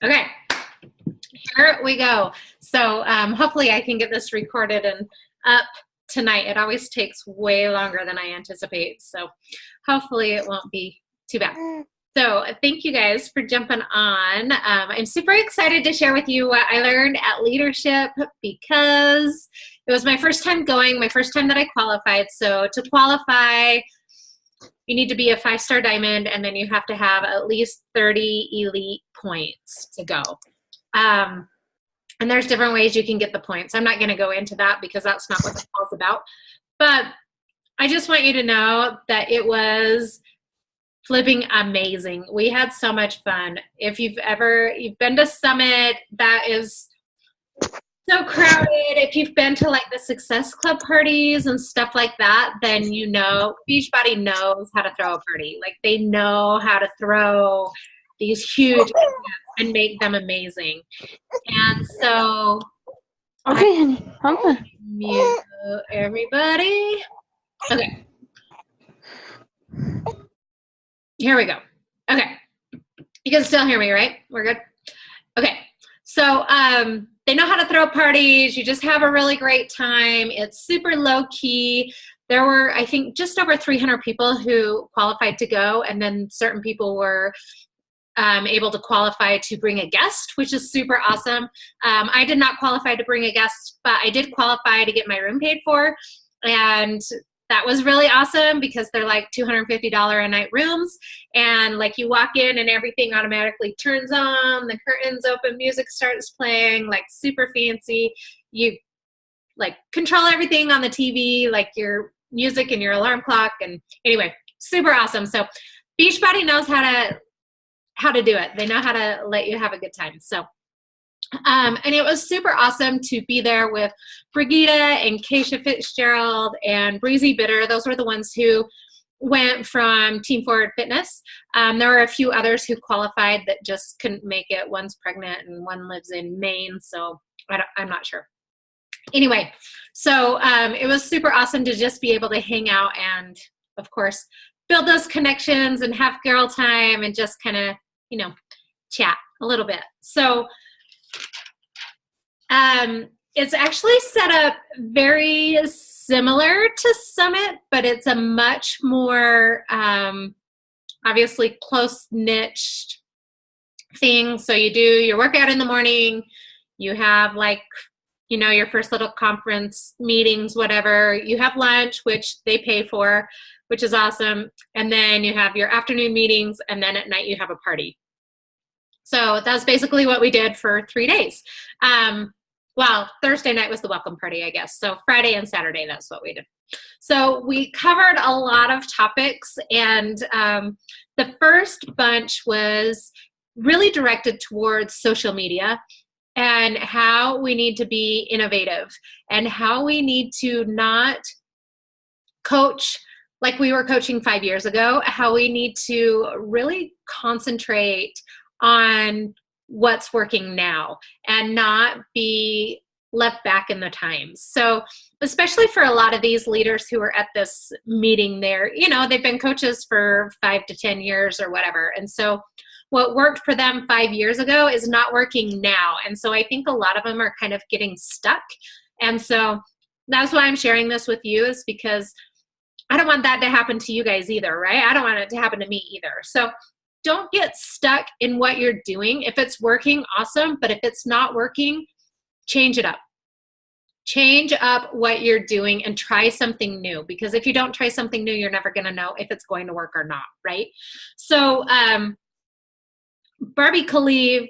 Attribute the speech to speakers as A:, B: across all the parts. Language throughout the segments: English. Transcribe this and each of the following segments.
A: Okay, here we go. So hopefully I can get this recorded and up tonight. It always takes way longer than I anticipate. So hopefully it won't be too bad. So thank you guys for jumping on. I'm super excited to share with you what I learned at Leadership because it was my first time going, my first time that I qualified. So to qualify, you need to be a 5-star diamond, and then you have to have at least 30 elite points to go. And there's different ways you can get the points. I'm not going to go into that because that's not what the call's about. But I just want you to know that it was flipping amazing. We had so much fun. If you've been to Summit, that is so crowded. If you've been to like the Success Club parties and stuff like that, then you know Beachbody knows how to throw a party. Like they know how to throw these huge events and make them amazing. And so
B: okay, honey, I'm gonna
A: mute everybody. Okay. Here we go. Okay. You can still hear me, right? We're good? Okay. So they know how to throw parties. You just have a really great time. It's super low key. There were, I think, just over 300 people who qualified to go, and then certain people were able to qualify to bring a guest, which is super awesome. I did not qualify to bring a guest, but I did qualify to get my room paid for, and that was really awesome because they're like $250 a night rooms, and like you walk in and everything automatically turns on, the curtains open, music starts playing, like super fancy. You like control everything on the TV, like your music and your alarm clock, and anyway, super awesome. So Beachbody knows how to do it. They know how to let you have a good time. So and it was super awesome to be there with Brigida and Keisha Fitzgerald and Breezy Bitter. Those were the ones who went from Team Forward Fitness. There were a few others who qualified that just couldn't make it. One's pregnant and one lives in Maine, so I'm not sure. Anyway, so it was super awesome to just be able to hang out and, of course, build those connections and have girl time and just kind of, chat a little bit. So it's actually set up very similar to Summit, but it's a much more obviously close-niched thing. So you do your workout in the morning, you have your first little conference meetings, whatever. You have lunch, which they pay for, which is awesome. And then you have your afternoon meetings, and then at night you have a party. So that's basically what we did for 3 days. Well, Thursday night was the welcome party, I guess. So Friday and Saturday, that's what we did. So we covered a lot of topics, and the first bunch was really directed towards social media and how we need to be innovative and how we need to not coach like we were coaching 5 years ago, how we need to really concentrate on what's working now and not be left back in the times. So especially for a lot of these leaders who are at this meeting there, they've been coaches for 5 to 10 years or whatever. And so what worked for them 5 years ago is not working now. And so I think a lot of them are kind of getting stuck. And so that's why I'm sharing this with you, is because I don't want that to happen to you guys either, right? I don't want it to happen to me either. So don't get stuck in what you're doing. If it's working, awesome. But if it's not working, change it up. Change up what you're doing and try something new. Because if you don't try something new, you're never going to know if it's going to work or not, right? So Barbie Kalev,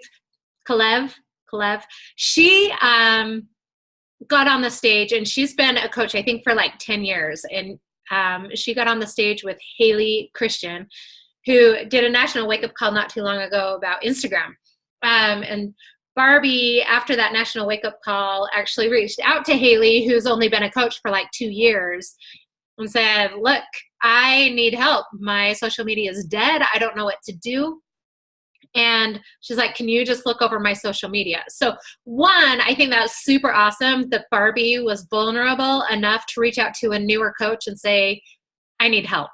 A: she got on the stage, and she's been a coach, I think, for like 10 years. And she got on the stage with Haley Christian, who did a national wake-up call not too long ago about Instagram. And Barbie, after that national wake-up call, actually reached out to Haley, who's only been a coach for like 2 years, and said, look, I need help. My social media is dead. I don't know what to do. And she's like, can you just look over my social media? So one, I think that's super awesome that Barbie was vulnerable enough to reach out to a newer coach and say, I need help.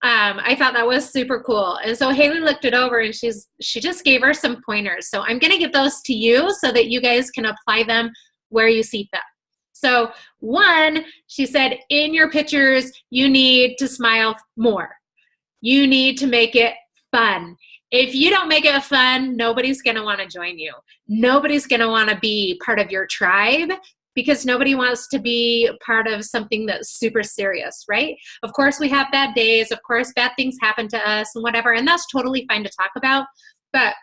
A: I thought that was super cool. And so Haley looked it over and she just gave her some pointers. So I'm going to give those to you so that you guys can apply them where you see fit. So one, she said, in your pictures, you need to smile more. You need to make it fun. If you don't make it fun, nobody's going to want to join you. Nobody's going to want to be part of your tribe because nobody wants to be part of something that's super serious, right? Of course, we have bad days. Of course, bad things happen to us and whatever, and that's totally fine to talk about. But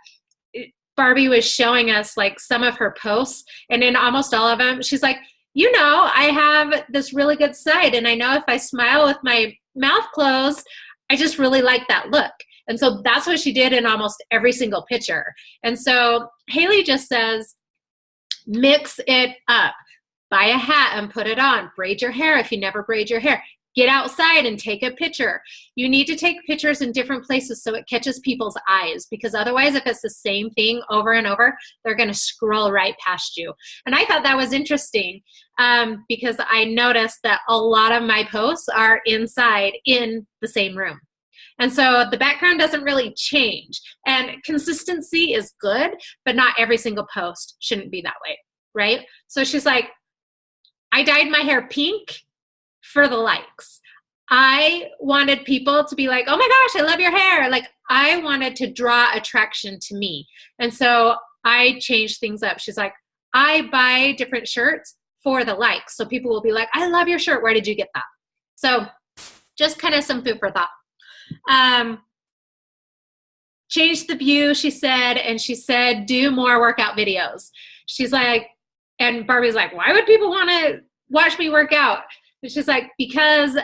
A: Barbie was showing us like some of her posts, and in almost all of them, she's like, you know, I have this really good side, and I know if I smile with my mouth closed, I just really like that look. And so that's what she did in almost every single picture. And so Haley just says, mix it up. Buy a hat and put it on. Braid your hair if you never braid your hair. Get outside and take a picture. You need to take pictures in different places so it catches people's eyes, because otherwise if it's the same thing over and over, they're going to scroll right past you. And I thought that was interesting because I noticed that a lot of my posts are inside in the same room. And so the background doesn't really change. And consistency is good, but not every single post shouldn't be that way, right? So she's like, I dyed my hair pink for the likes. I wanted people to be like, oh my gosh, I love your hair. Like, I wanted to draw attraction to me. And so I changed things up. She's like, I buy different shirts for the likes. So people will be like, I love your shirt. Where did you get that? So just kind of some food for thought. Change the view, she said, and she said, do more workout videos. She's like, and Barbie's like, why would people want to watch me work out? And she's like, because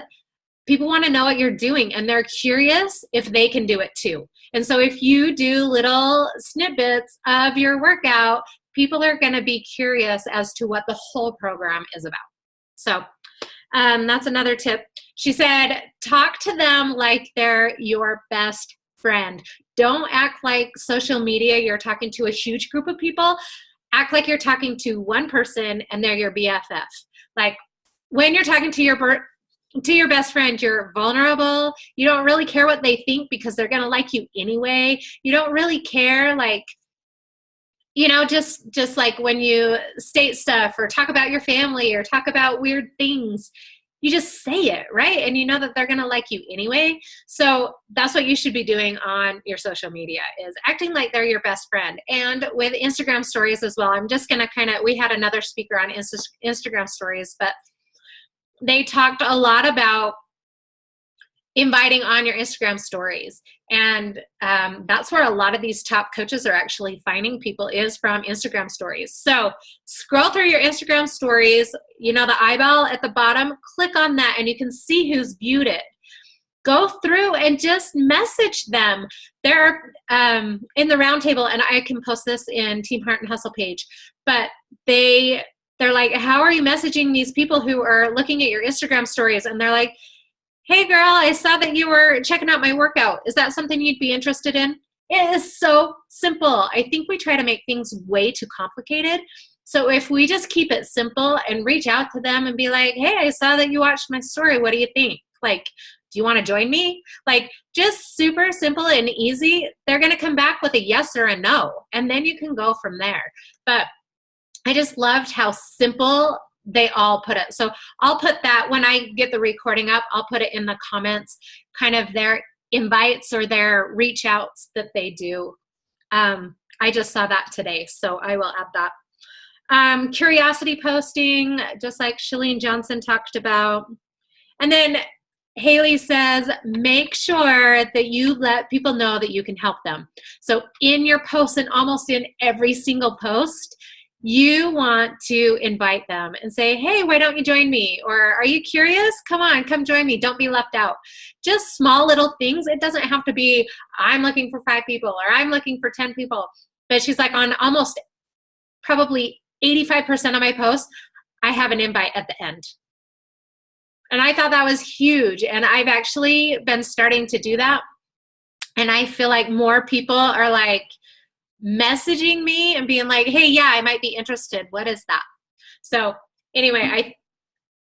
A: people want to know what you're doing and they're curious if they can do it too. And so if you do little snippets of your workout, people are going to be curious as to what the whole program is about. So that's another tip. She said, talk to them like they're your best friend. Don't act like social media, you're talking to a huge group of people. Act like you're talking to one person and they're your BFF. Like when you're talking to your best friend, you're vulnerable. You don't really care what they think because they're going to like you anyway. You don't really care, like, you know, just like when you state stuff or talk about your family or talk about weird things, you just say it, right? And you know that they're going to like you anyway. So that's what you should be doing on your social media, is acting like they're your best friend. And with Instagram stories as well, I'm just going to we had another speaker on Instagram stories, but they talked a lot about inviting on your Instagram stories. And that's where a lot of these top coaches are actually finding people, is from Instagram stories. So scroll through your Instagram stories, you know, the eyeball at the bottom, click on that and you can see who's viewed it. Go through and just message them. They're in the roundtable, and I can post this in Team Heart and Hustle page, but they're like, how are you messaging these people who are looking at your Instagram stories? And they're like, hey girl, I saw that you were checking out my workout. Is that something you'd be interested in? It is so simple. I think we try to make things way too complicated. So if we just keep it simple and reach out to them and be like, hey, I saw that you watched my story. What do you think? Like, do you want to join me? Like, just super simple and easy. They're going to come back with a yes or a no, and then you can go from there. But I just loved how simple they all put it. So I'll put that when I get the recording up, I'll put it in the comments, kind of their invites or their reach outs that they do. I just saw that today, so I will add that. Curiosity posting, just like Chalene Johnson talked about. And then Haley says, make sure that you let people know that you can help them. So in your posts, and almost in every single post, you want to invite them and say, hey, why don't you join me? Or are you curious? Come on, come join me. Don't be left out. Just small little things. It doesn't have to be, I'm looking for 5 people or I'm looking for 10 people. But she's like, on almost probably 85% of my posts, I have an invite at the end. And I thought that was huge. And I've actually been starting to do that. And I feel like more people are like messaging me and being like, hey, yeah, I might be interested. What is that? So anyway,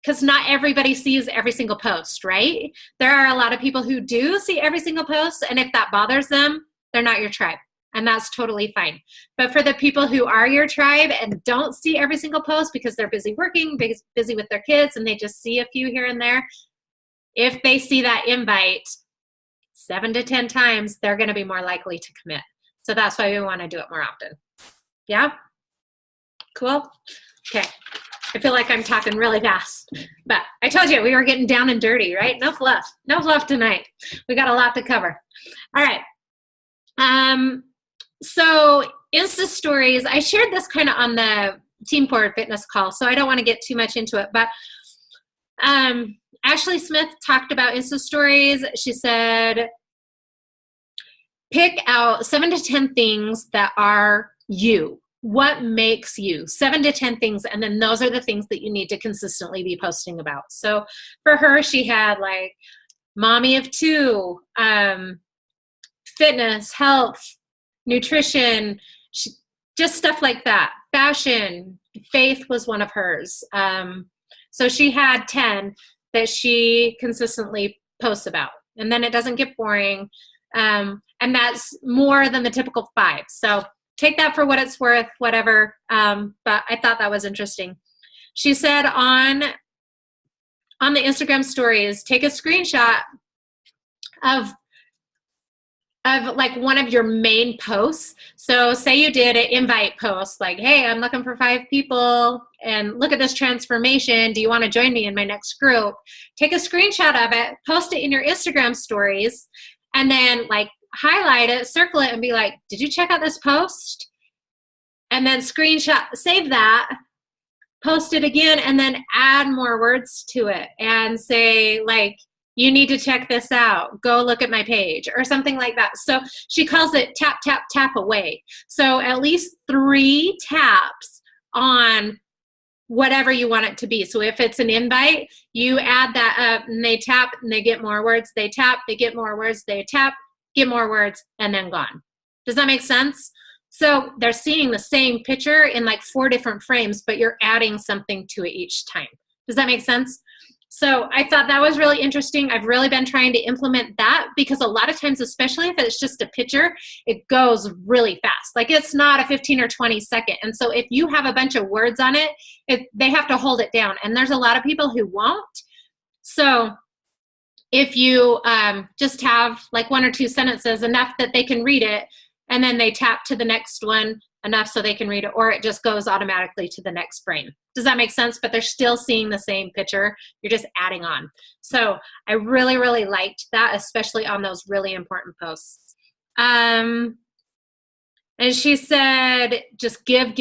A: because not everybody sees every single post, right? There are a lot of people who do see every single post, and if that bothers them, they're not your tribe, and that's totally fine. But for the people who are your tribe and don't see every single post because they're busy working, busy with their kids, and they just see a few here and there, if they see that invite 7 to 10 times, they're going to be more likely to commit. So that's why we want to do it more often. Yeah? Cool? Okay. I feel like I'm talking really fast, but I told you we were getting down and dirty, right? No fluff. No fluff tonight. We got a lot to cover. All right. So Insta stories, I shared this kind of on the Team Forward Fitness call, so I don't want to get too much into it, but Ashley Smith talked about Insta stories. She said, pick out 7 to 10 things that are you. What makes you? 7 to 10 things, and then those are the things that you need to consistently be posting about. So for her, she had like mommy of 2, fitness, health, nutrition, just stuff like that. Fashion, faith was one of hers. So she had 10 that she consistently posts about, and then it doesn't get boring. And that's more than the typical 5. So take that for what it's worth, whatever. But I thought that was interesting. She said on the Instagram stories, take a screenshot of like one of your main posts. So say you did an invite post like, hey, I'm looking for 5 people and look at this transformation. Do you want to join me in my next group? Take a screenshot of it, post it in your Instagram stories, and then like highlight it, circle it, and be like, did you check out this post? And then screenshot, save that, post it again, and then add more words to it and say like, you need to check this out. Go look at my page or something like that. So she calls it tap, tap, tap away. So at least 3 taps on whatever you want it to be. So if it's an invite, you add that up and they tap and they get more words. They tap, they get more words. They tap, get more words, and then gone. Does that make sense? So they're seeing the same picture in like 4 different frames, but you're adding something to it each time. Does that make sense? So I thought that was really interesting. I've really been trying to implement that because a lot of times, especially if it's just a picture, it goes really fast. Like it's not a 15 or 20 second. And so if you have a bunch of words on it, they have to hold it down. And there's a lot of people who won't. So if you just have like 1 or 2 sentences, enough that they can read it, and then they tap to the next one enough so they can read it, or it just goes automatically to the next frame. Does that make sense? But they're still seeing the same picture. You're just adding on. So I really, really liked that, especially on those really important posts. And she said, just give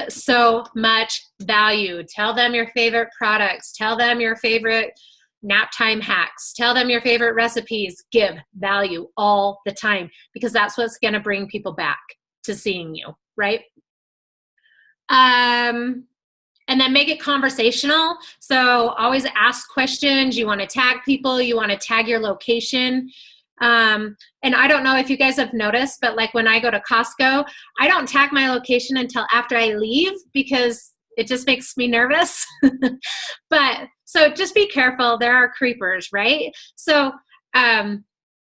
A: so much value. Tell them your favorite products. Tell them your favorite nap time hacks. Tell them your favorite recipes. Give value all the time because that's what's going to bring people back to seeing you, right? And then make it conversational. So always ask questions. You want to tag people. You want to tag your location. And I don't know if you guys have noticed, but like when I go to Costco, I don't tag my location until after I leave because it just makes me nervous. But so just be careful. There are creepers, right? So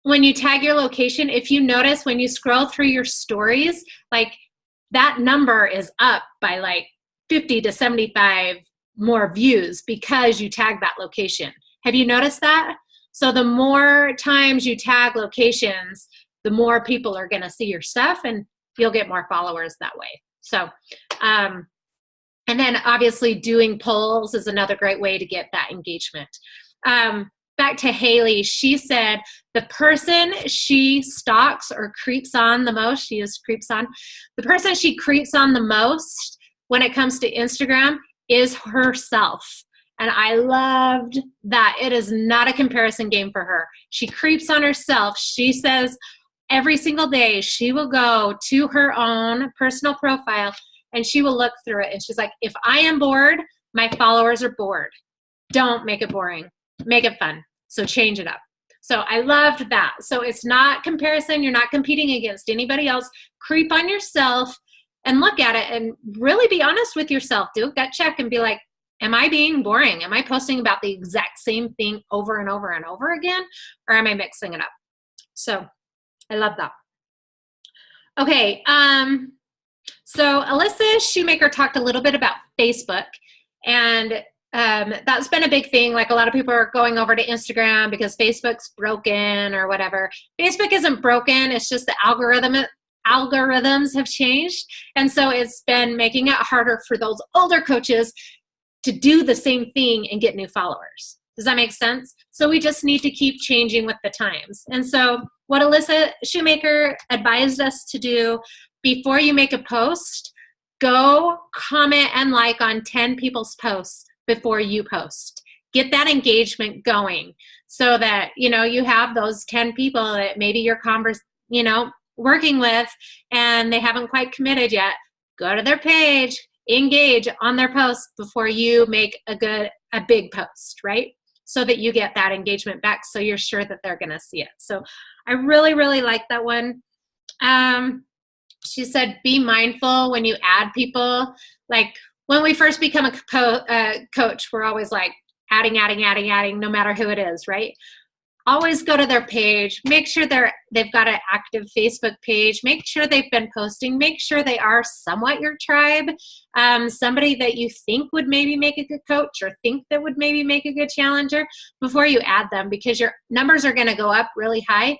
A: when you tag your location, if you notice when you scroll through your stories, like that number is up by like 50 to 75 more views because you tag that location. Have you noticed that? So the more times you tag locations, the more people are going to see your stuff and you'll get more followers that way. So, and then obviously doing polls is another great way to get that engagement. Back to Haley, she said the person she stalks or creeps on the most, she used creeps on, the person she creeps on the most when it comes to Instagram is herself. And I loved that. It is not a comparison game for her. She creeps on herself. She says every single day she will go to her own personal profile and she will look through it. And she's like, if I am bored, my followers are bored. Don't make it boring. Make it fun. So change it up. So I loved that. So it's not comparison. You're not competing against anybody else. Creep on yourself and look at it and really be honest with yourself. Do a gut check and be like, am I being boring? Am I posting about the exact same thing over and over and over again? Or am I mixing it up? So I love that. Okay. So Alyssa Shoemaker talked a little bit about Facebook, and that's been a big thing. Like, a lot of people are going over to Instagram because Facebook's broken or whatever. Facebook isn't broken. It's just the algorithms have changed. And so it's been making it harder for those older coaches to do the same thing and get new followers. Does that make sense? So we just need to keep changing with the times. And so what Alyssa Shoemaker advised us to do: before you make a post, go comment and like on 10 people's posts before you post. Get that engagement going so that, you have those 10 people that maybe you're working with and they haven't quite committed yet. Go to their page, engage on their post before you make a big post, right? So that you get that engagement back, so you're sure that they're going to see it. So I really, really like that one. She said, be mindful when you add people. Like, when we first become a coach, we're always like adding, no matter who it is, right? Always go to their page. Make sure they've got an active Facebook page. Make sure they've been posting. Make sure they are somewhat your tribe. Somebody that you think would maybe make a good coach, or think that would maybe make a good challenger, before you add them, because your numbers are going to go up really high,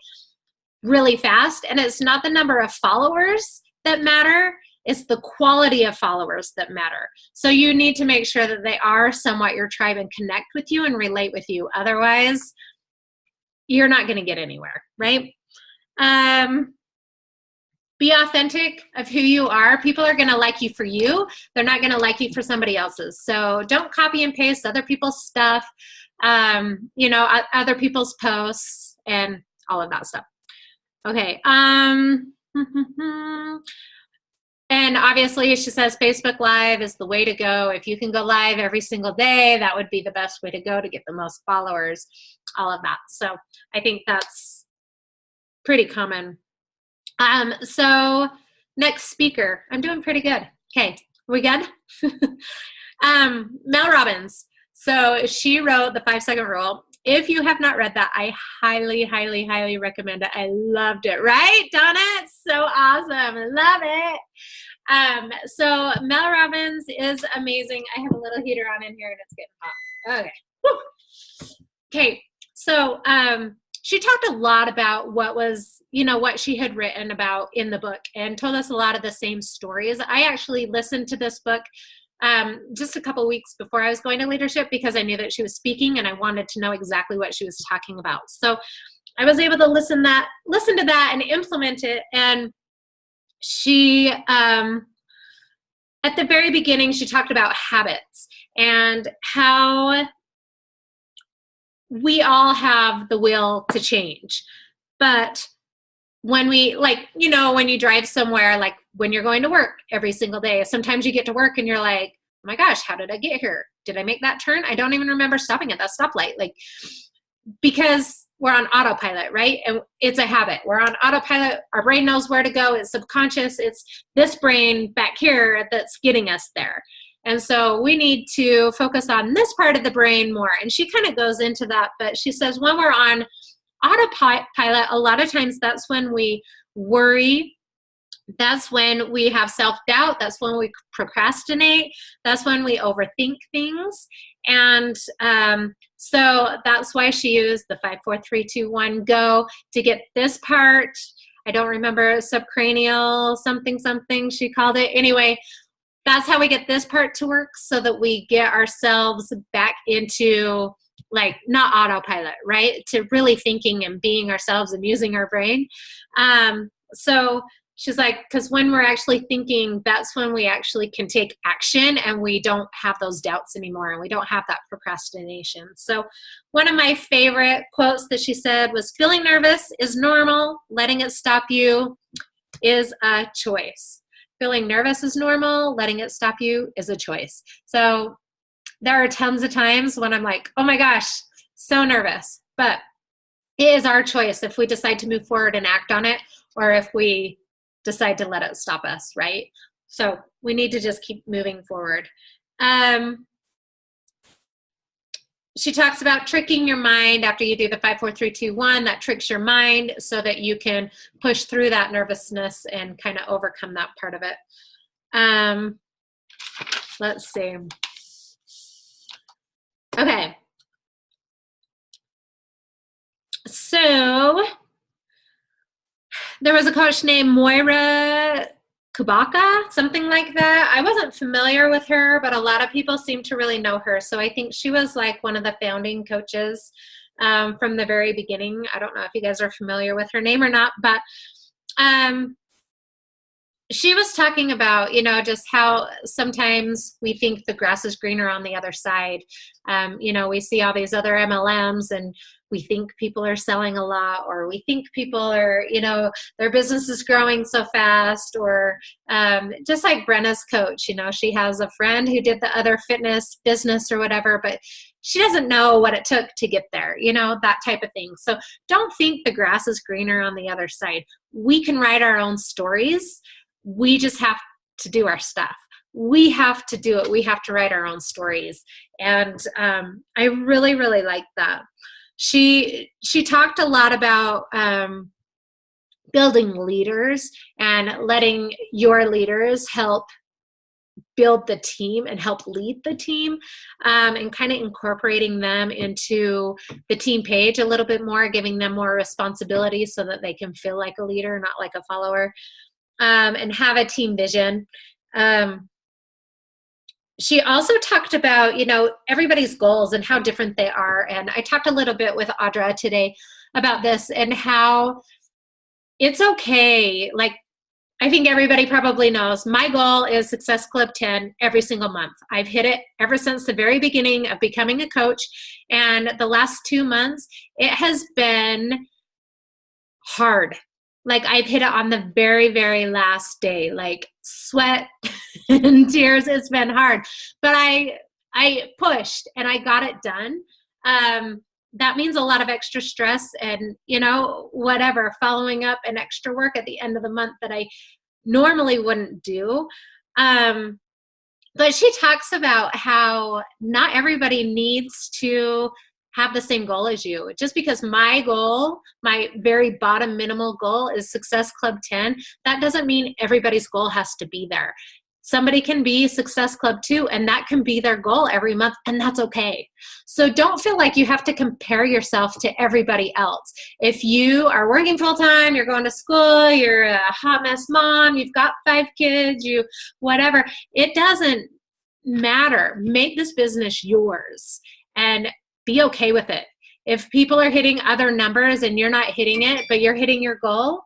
A: really fast. And it's not the number of followers that matter. It's the quality of followers that matter. So you need to make sure that they are somewhat your tribe and connect with you and relate with you. Otherwise, you're not going to get anywhere, right? Be authentic of who you are. People are going to like you for you. They're not going to like you for somebody else's. So don't copy and paste other people's stuff, other people's posts and all of that stuff. Okay. And obviously, she says Facebook Live is the way to go. If you can go live every single day, that would be the best way to go to get the most followers, all of that. So I think that's pretty common. So next speaker. I'm doing pretty good. Okay, we good? Mel Robbins. So she wrote the 5-Second Rule. If you have not read that, I highly, highly, highly recommend it. I loved it. Right, Donna? It's so awesome. Love it. So Mel Robbins is amazing. I have a little heater on in here and it's getting hot. Okay. Woo. Okay. So she talked a lot about what she had written about in the book, and told us a lot of the same stories. I actually listened to this book just a couple weeks before I was going to leadership, because I knew that she was speaking and I wanted to know exactly what she was talking about. So I was able to listen to that and implement it. And she, at the very beginning, she talked about habits and how we all have the will to change. But when when you drive somewhere, like when you're going to work every single day, sometimes you get to work and you're like, oh my gosh, how did I get here? Did I make that turn? I don't even remember stopping at that stoplight. Because we're on autopilot, right? And it's a habit. We're on autopilot. Our brain knows where to go. It's subconscious. It's this brain back here that's getting us there. And so we need to focus on this part of the brain more. And she kind of goes into that, but she says when we're on autopilot, a lot of times that's when we worry. That's when we have self-doubt. That's when we procrastinate. That's when we overthink things. And so that's why she used the 5, 4, 3, 2, 1, go to get this part. I don't remember, subcranial something she called it. Anyway, that's how we get this part to work, so that we get ourselves back into not autopilot, right? To really thinking and being ourselves and using our brain. So she's like, because when we're actually thinking, that's when we actually can take action and we don't have those doubts anymore and we don't have that procrastination. So one of my favorite quotes that she said was, feeling nervous is normal. Letting it stop you is a choice. Feeling nervous is normal. Letting it stop you is a choice. So there are tons of times when I'm like, oh my gosh, so nervous. But it is our choice if we decide to move forward and act on it, or if we decide to let it stop us, right? So we need to just keep moving forward. she talks about tricking your mind after you do the 5, 4, 3, 2, 1. That tricks your mind so that you can push through that nervousness and kind of overcome that part of it. Let's see. Okay. So there was a coach named Moira Kubaka, something like that. I wasn't familiar with her, but a lot of people seem to really know her. So I think she was like one of the founding coaches from the very beginning. I don't know if you guys are familiar with her name or not, but she was talking about, you know, just how sometimes we think the grass is greener on the other side. You know, we see all these other MLMs and we think people are selling a lot, or we think people are, you know, their business is growing so fast, or just like Brenna's coach, you know, she has a friend who did the other fitness business or whatever, but she doesn't know what it took to get there, you know, that type of thing. So don't think the grass is greener on the other side. We can write our own stories. We just have to do our stuff. We have to do it. We have to write our own stories. And I really, really like that. She talked a lot about building leaders and letting your leaders help build the team and help lead the team, and kind of incorporating them into the team page a little bit more, giving them more responsibility so that they can feel like a leader, not like a follower, and have a team vision. She also talked about, you know, everybody's goals and how different they are. And I talked a little bit with Audra today about this and how it's okay. Like, I think everybody probably knows my goal is Success Club 10 every single month. I've hit it ever since the very beginning of becoming a coach. And the last 2 months, it has been hard. Like, I've hit it on the very, very last day, like sweat and tears. It's been hard, but I pushed and I got it done. That means a lot of extra stress and, you know, whatever, following up and extra work at the end of the month that I normally wouldn't do. But she talks about how not everybody needs to have the same goal as you. Just because my goal, my very bottom minimal goal is Success Club 10, that doesn't mean everybody's goal has to be there. Somebody can be Success Club 2 and that can be their goal every month, and that's okay. So don't feel like you have to compare yourself to everybody else. If you are working full-time, you're going to school, you're a hot mess mom, you've got 5 kids, you whatever, it doesn't matter. Make this business yours and be okay with it. If people are hitting other numbers and you're not hitting it, but you're hitting your goal,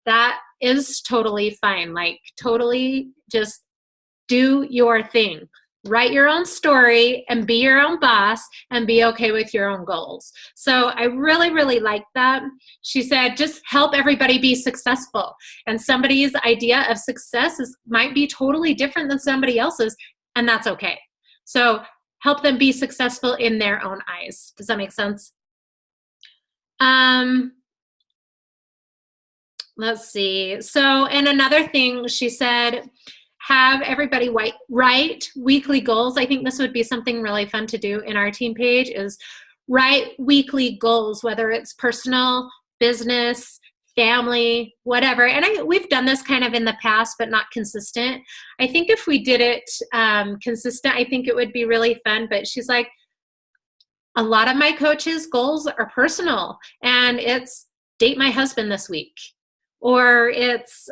A: that is totally fine. Like, totally just do your thing. Write your own story and be your own boss and be okay with your own goals. So I really, really like that. She said, just help everybody be successful. And somebody's idea of success might be totally different than somebody else's, and that's okay. So help them be successful in their own eyes. Does that make sense? Let's see. So, and another thing she said, have everybody write weekly goals. I think this would be something really fun to do in our team page, is write weekly goals, whether it's personal, business, family, whatever. And we've done this kind of in the past, but not consistent. I think if we did it consistent, I think it would be really fun. But she's like, a lot of my coaches' goals are personal, and it's date my husband this week, or it's,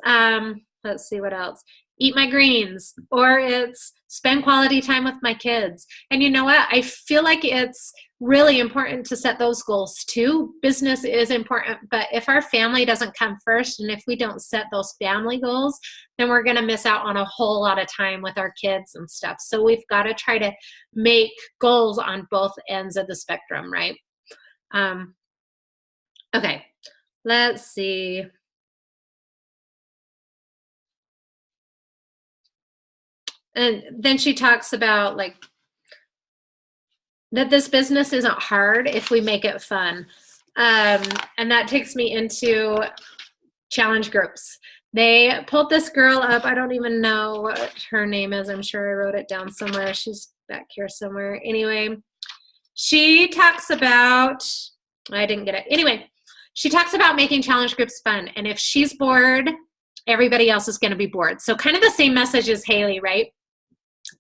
A: let's see what else, eat my greens, or it's spend quality time with my kids. And you know what? I feel like it's really important to set those goals too. Business is important, but if our family doesn't come first, and if we don't set those family goals, then we're going to miss out on a whole lot of time with our kids and stuff. So we've got to try to make goals on both ends of the spectrum, right? Okay, let's see. And then she talks about like that this business isn't hard if we make it fun. And that takes me into challenge groups. They pulled this girl up. I don't even know what her name is. I'm sure I wrote it down somewhere. She's back here somewhere. Anyway, she talks about, I didn't get it. Anyway, she talks about making challenge groups fun. And if she's bored, everybody else is going to be bored. So kind of the same message as Haley, right?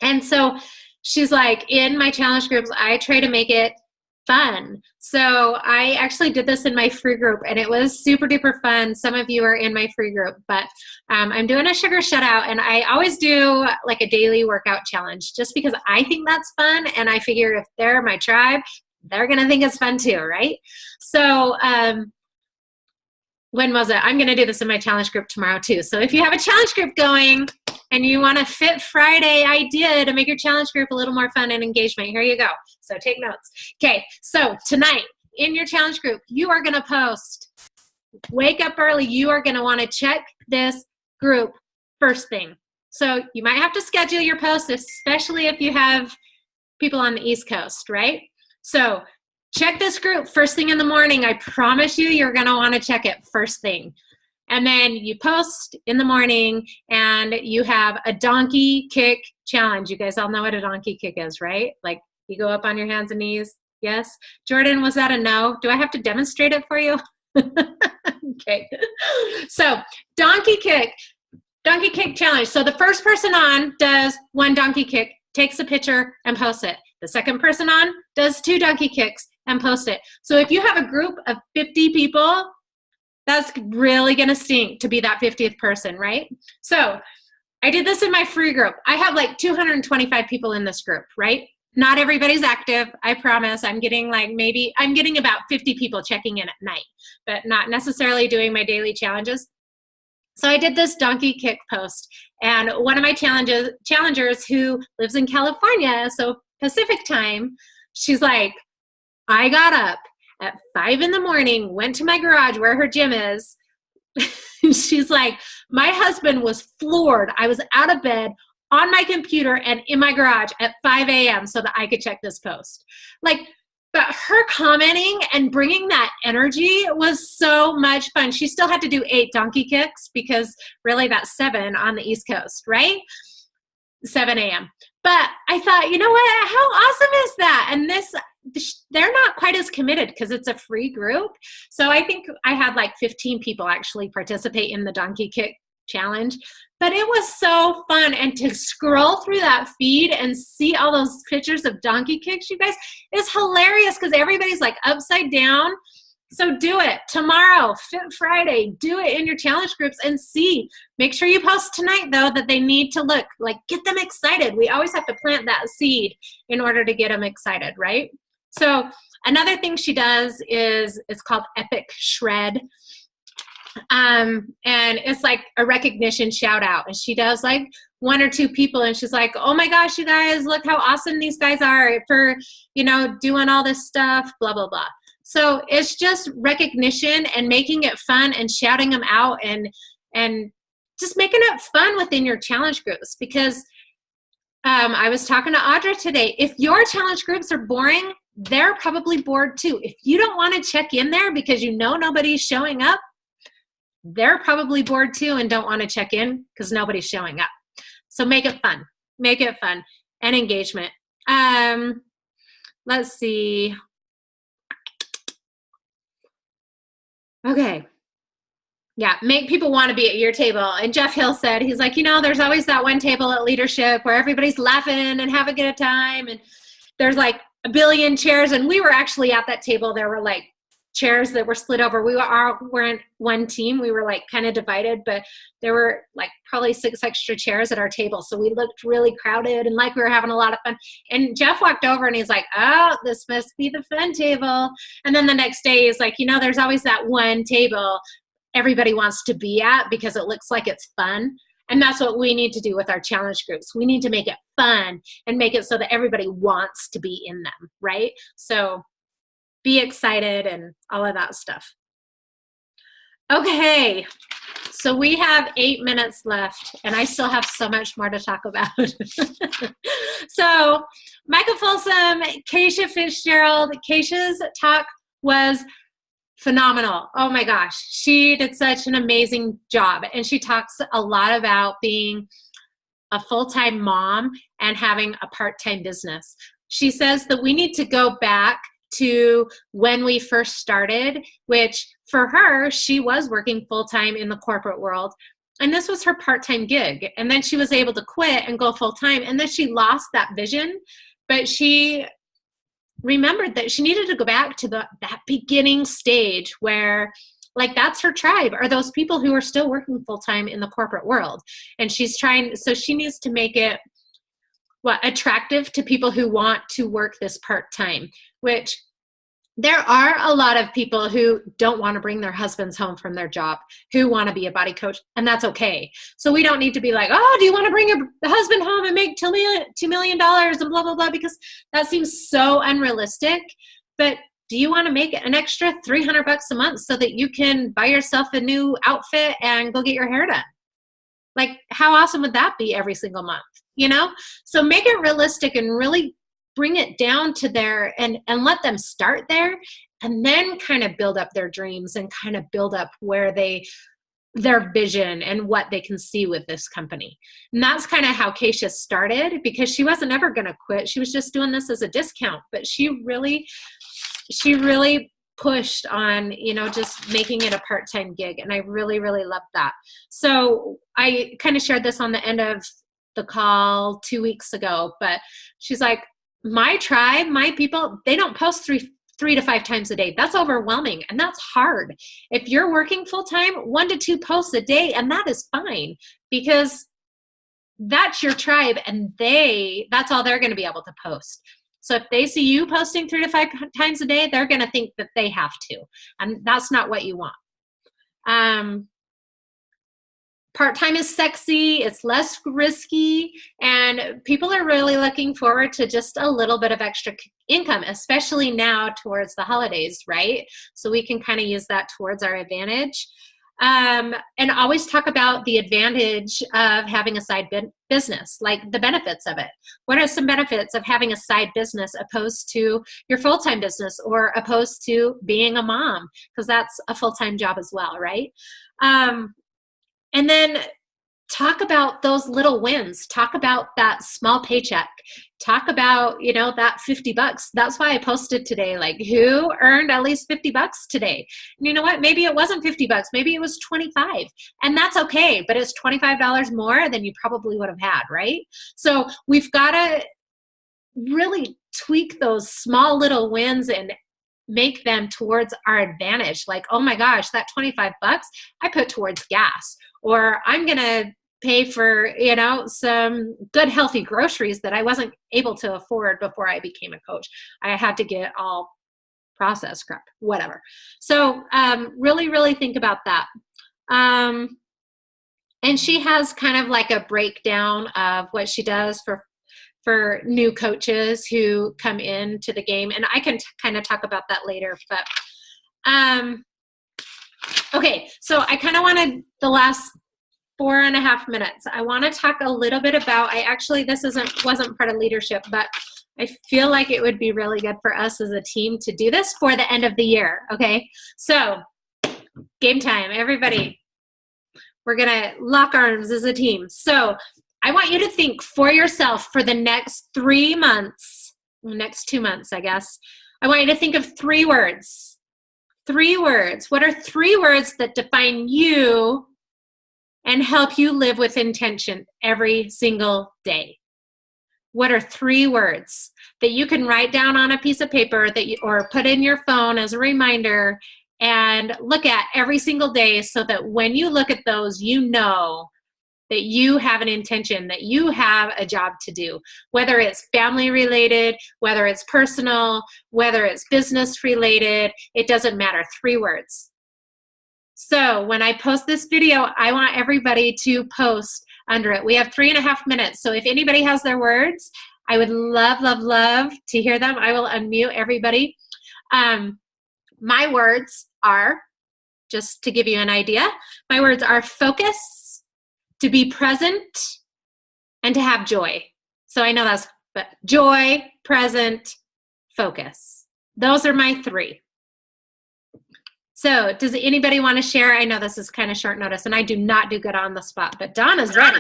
A: And so she's like, in my challenge groups, I try to make it fun. So I actually did this in my free group, and it was super duper fun. Some of you are in my free group, but I'm doing a sugar shutout, and I always do like a daily workout challenge just because I think that's fun. And I figure if they're my tribe, they're going to think it's fun too, right? So when was it? I'm going to do this in my challenge group tomorrow too. So if you have a challenge group going and you want a Fit Friday idea to make your challenge group a little more fun and engagement, here you go. So take notes. Okay, so tonight in your challenge group, you are going to post, wake up early. You are going to want to check this group first thing. So you might have to schedule your posts, especially if you have people on the East Coast, right? So check this group first thing in the morning. I promise you, you're going to want to check it first thing. And then you post in the morning and you have a donkey kick challenge. You guys all know what a donkey kick is, right? Like you go up on your hands and knees. Yes? Jordan, was that a no? Do I have to demonstrate it for you? Okay. So donkey kick challenge. So the first person on does one donkey kick, takes a picture and posts it. The second person on does 2 donkey kicks and post it. So if you have a group of 50 people, that's really going to stink to be that 50th person, right? So I did this in my free group. I have like 225 people in this group, right? Not everybody's active, I promise. I'm getting about 50 people checking in at night, but not necessarily doing my daily challenges. So I did this donkey kick post, and one of my challengers who lives in California, so Pacific time, she's like, I got up at 5 in the morning, went to my garage where her gym is. She's like, my husband was floored. I was out of bed on my computer and in my garage at 5 a.m. so that I could check this post. Like, but her commenting and bringing that energy was so much fun. She still had to do 8 donkey kicks because really that's 7 on the East Coast, right? 7 a.m. But I thought, you know what? How awesome is that? And they're not quite as committed because it's a free group. So I think I had like 15 people actually participate in the donkey kick challenge. But it was so fun. And to scroll through that feed and see all those pictures of donkey kicks, you guys, is hilarious because everybody's like upside down. So do it tomorrow, Fit Friday. Do it in your challenge groups and see. Make sure you post tonight, though, that they need to look. Like, get them excited. We always have to plant that seed in order to get them excited, right? So another thing she does is it's called Epic Shred. And it's like a recognition shout out. And she does like 1 or 2 people. And she's like, oh my gosh, you guys, look how awesome these guys are for, doing all this stuff, blah, blah, blah. So it's just recognition and making it fun and shouting them out and just making it fun within your challenge groups. Because I was talking to Audra today. If your challenge groups are boring, they're probably bored too. If you don't want to check in there because nobody's showing up, they're probably bored too and don't want to check in because nobody's showing up. So make it fun. Make it fun and engagement. Let's see. Okay. Yeah, make people want to be at your table. And Jeff Hill said, he's like, there's always that one table at leadership where everybody's laughing and having a good time. And there's like a billion chairs. And we were actually at that table. There were like chairs that were split over. We weren't one team. We were like kind of divided, but there were like probably 6 extra chairs at our table. So we looked really crowded and like we were having a lot of fun. And Jeff walked over and he's like, oh, this must be the fun table. And then the next day he's like, there's always that one table everybody wants to be at because it looks like it's fun. And that's what we need to do with our challenge groups. We need to make it fun and make it so that everybody wants to be in them, right? So be excited and all of that stuff. Okay, so we have 8 minutes left, and I still have so much more to talk about. So Michael Folsom, Keisha Fitzgerald. Keisha's talk was phenomenal. Oh my gosh, she did such an amazing job. And she talks a lot about being a full-time mom and having a part-time business. she says that we need to go back to when we first started, which for her, she was working full-time in the corporate world. And this was her part-time gig. And then she was able to quit and go full-time. And then she lost that vision. But she remembered that she needed to go back to that beginning stage where, like, that's her tribe, are those people who are still working full-time in the corporate world. And she's trying, so she needs to make it attractive to people who want to work this part-time, which there are a lot of people who don't want to bring their husbands home from their job, who want to be a body coach, and that's okay. So we don't need to be like, oh, do you want to bring your husband home and make $2 million and blah, blah, blah, because that seems so unrealistic. But do you want to make an extra $300 a month so that you can buy yourself a new outfit and go get your hair done? Like, how awesome would that be every single month, you know? So make it realistic and really bring it down to there and let them start there, and then kind of build up their dreams and kind of build up where their vision and what they can see with this company. And that's kind of how Keisha started, because she wasn't ever going to quit. She was just doing this as a discount, but she really pushed on, you know, just making it a part-time gig. And I really, really loved that. So I kind of shared this on the end of the call 2 weeks ago, but she's like, my tribe, my people, they don't post three to 5 times a day. That's overwhelming, and that's hard. If you're working full-time, 1 to 2 posts a day, and that is fine, because that's your tribe, and that's all they're going to be able to post. So if they see you posting 3 to 5 times a day, they're going to think that they have to, and that's not what you want. Part-time is sexy, it's less risky, and people are really looking forward to just a little bit of extra income, especially now towards the holidays, right? So we can kind of use that towards our advantage. And always talk about the advantage of having a side business, like the benefits of it. What are some benefits of having a side business opposed to your full-time business, or opposed to being a mom? Because that's a full-time job as well, right? And then talk about those little wins. Talk about that small paycheck. Talk about, you know, that $50. That's why I posted today, like, who earned at least $50 today? And you know what? Maybe it wasn't $50. Maybe it was 25. And that's okay. But it's $25 more than you probably would have had, right? So we've got to really tweak those small little wins and make them towards our advantage. Like, oh my gosh, that $25 I put towards gas, or I'm going to pay for, you know, some good healthy groceries that I wasn't able to afford before I became a coach. I had to get all processed crap, whatever. So really, really think about that. And she has kind of like a breakdown of what she does for new coaches who come into the game. And I can kind of talk about that later, but okay, so I kind of wanted the last 4.5 minutes. I want to talk a little bit about, this wasn't part of leadership, but I feel like it would be really good for us as a team to do this for the end of the year. Okay, so game time, everybody. We're going to lock arms as a team. So I want you to think for yourself for the next 3 months, next 2 months, I guess. I want you to think of 3 words. 3 words. What are 3 words that define you and help you live with intention every single day? What are 3 words that you can write down on a piece of paper or put in your phone as a reminder and look at every single day, so that when you look at those, you know that you have an intention, that you have a job to do, whether it's family related, whether it's personal, whether it's business related, it doesn't matter. 3 words. So when I post this video, I want everybody to post under it. We have 3.5 minutes. So if anybody has their words, I would love, love, love to hear them. I will unmute everybody. My words are, just to give you an idea, my words are focus, to be present, and to have joy. So I know that's, but joy, present, focus. Those are my 3. So does anybody want to share? I know this is kind of short notice, and I do not do good on the spot, but Donna's ready.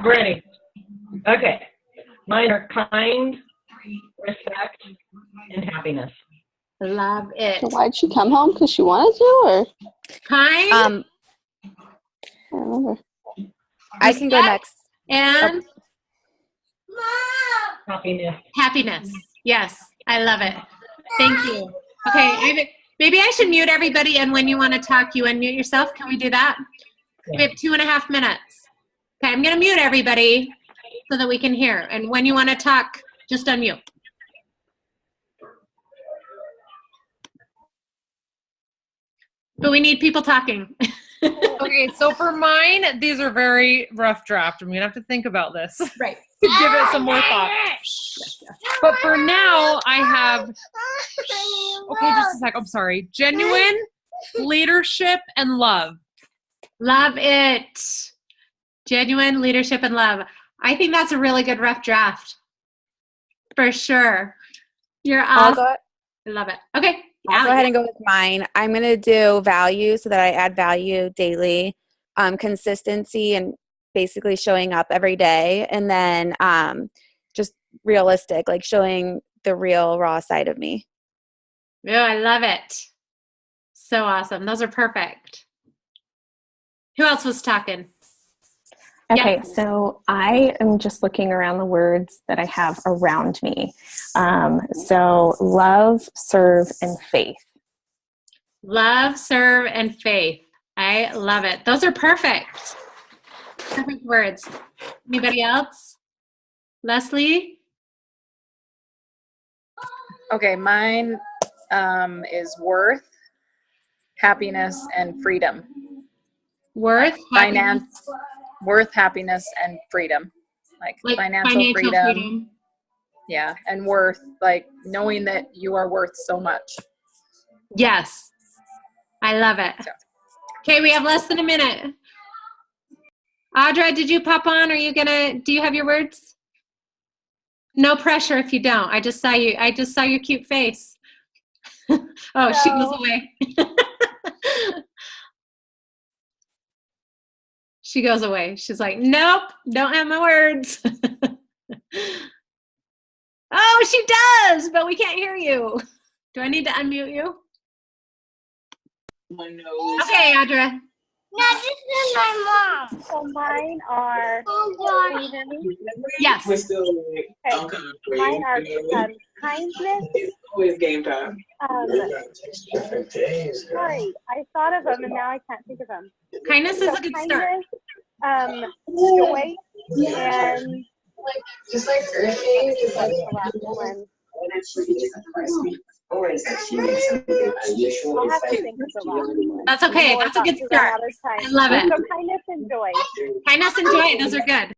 C: Ready. Okay. Mine are kind, respect, and happiness.
A: Love it.
B: So why'd she come home? Because she wanted to, or?
A: Kind
B: I don't remember.
D: I can go next.
A: and
C: Happiness.
A: happiness. Yes, I love it. Thank you. Okay, maybe I should mute everybody, and when you want to talk, you unmute yourself. Can we do that? We have 2.5 minutes. Okay, I'm going to mute everybody so that we can hear. And when you want to talk, just unmute. But we need people talking.
E: Okay, so for mine, these are very rough draft. I'm gonna have to think about this.
A: Right.
E: Give it some more thought. But for now, I have, okay, just a sec. I'm sorry. Genuine, leadership, and love.
A: Love it. Genuine leadership and love. I think that's a really good rough draft. For sure. You're
D: I'll
A: awesome.
D: go,
A: I love it. Okay.
D: I'll go ahead and go with mine. I'm going to do value so that I add value daily, consistency and basically showing up every day. And then just realistic, like showing the real raw side of me.
A: Oh, I love it. So awesome. Those are perfect. Who else was talking?
F: Okay,
A: Yes.
F: so I am just looking around the words that I have around me. So love, serve, and faith.
A: Love, serve, and faith. I love it. Those are perfect. Perfect words. Anybody else? Leslie?
G: Okay, mine is worth, happiness, and freedom.
A: Worth?
G: Finance, worth, happiness, and freedom. Like financial freedom. Yeah, and worth, like knowing that you are worth so much.
A: Yes. I love it. Okay, we have less than a minute. Audra, did you pop on? Do you have your words? No pressure if you don't. I just saw your cute face. Oh, she goes away. She goes away. She's like, nope, don't have my words. Oh, she does, but we can't hear you. Do I need to unmute you? Okay, Audra.
H: No, this is my mom. So mine are. Can you hear me?
A: Yes.
H: Okay. Mine are kindness.
I: It's always game time.
H: Sorry, I thought of them and now I can't think of them.
A: Kindness is a good start.
H: Joy, and
I: Just like earthing, just like
H: the last one.
I: I'll have
H: to think of the last one.
A: That's okay. That's a good start. I love it.
H: So kindness and joy.
A: Kindness and joy. Those are good.